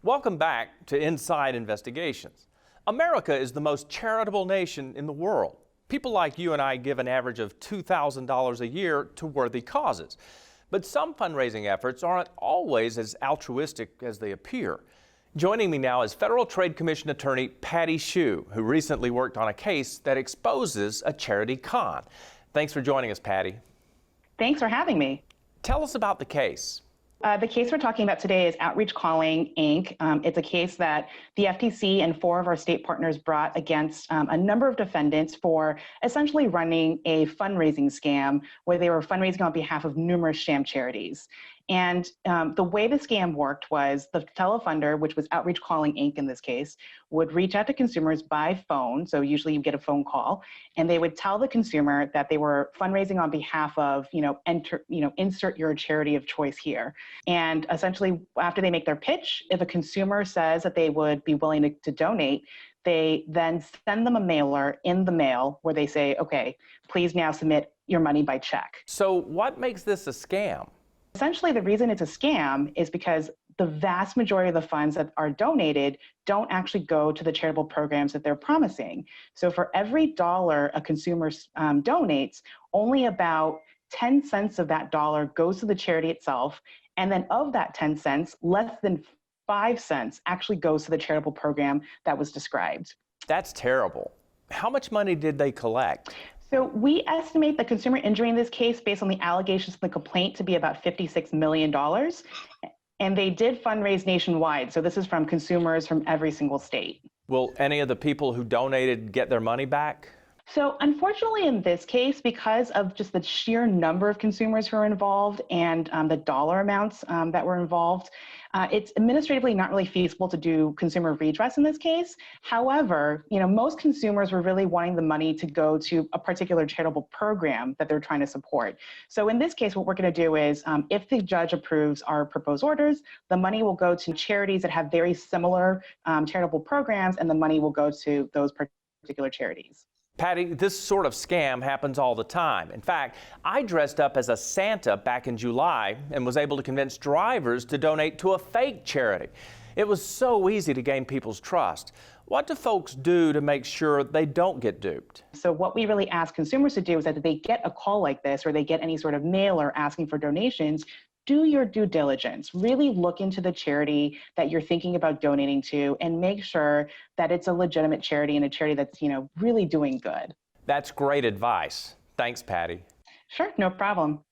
Welcome back to Inside Investigations. America is the most charitable nation in the world. People like you and I give an average of $2,000 a year to worthy causes. But some fundraising efforts aren't always as altruistic as they appear. Joining me now is Federal Trade Commission attorney Patty Hsue, who recently worked on a case that exposes a charity con. Thanks for joining us, Patty. Thanks for having me. Tell us about the case. The case we're talking about today is Outreach Calling, Inc. It's a case that the FTC and 4 of our state partners brought against a number of defendants for essentially running a fundraising scam where they were fundraising on behalf of numerous sham charities. And the way the scam worked was the telefunder, which was Outreach Calling, Inc. in this case, would reach out to consumers by phone. So usually you get a phone call, and they would tell the consumer that they were fundraising on behalf of, insert your charity of choice here. And essentially, after they make their pitch, if a consumer says that they would be willing to donate, they then send them a mailer in the mail where they say, okay, please now submit your money by check. So what makes this a scam? Essentially, the reason it's a scam is because the vast majority of the funds that are donated don't actually go to the charitable programs that they're promising. So for every dollar a consumer donates, only about 10 cents of that dollar goes to the charity itself. And then of that 10 cents, less than 5 cents actually goes to the charitable program that was described. That's terrible. How much money did they collect? So we estimate the consumer injury in this case, based on the allegations in the complaint, to be about $56 million. And they did fundraise nationwide. So this is from consumers from every single state. Will any of the people who donated get their money back? So unfortunately in this case, because of just the sheer number of consumers who are involved and the dollar amounts that were involved, it's administratively not really feasible to do consumer redress in this case. However, most consumers were really wanting the money to go to a particular charitable program that they're trying to support. So in this case, what we're going to do is, if the judge approves our proposed orders, the money will go to charities that have very similar charitable programs, and the money will go to those particular charities. Patty, this sort of scam happens all the time. In fact, I dressed up as a Santa back in July and was able to convince drivers to donate to a fake charity. It was so easy to gain people's trust. What do folks do to make sure they don't get duped? So what we really ask consumers to do is that if they get a call like this or they get any sort of mailer asking for donations, do your due diligence. Really look into the charity that you're thinking about donating to and make sure that it's a legitimate charity and a charity that's, really doing good. That's great advice. Thanks, Patty. Sure, no problem.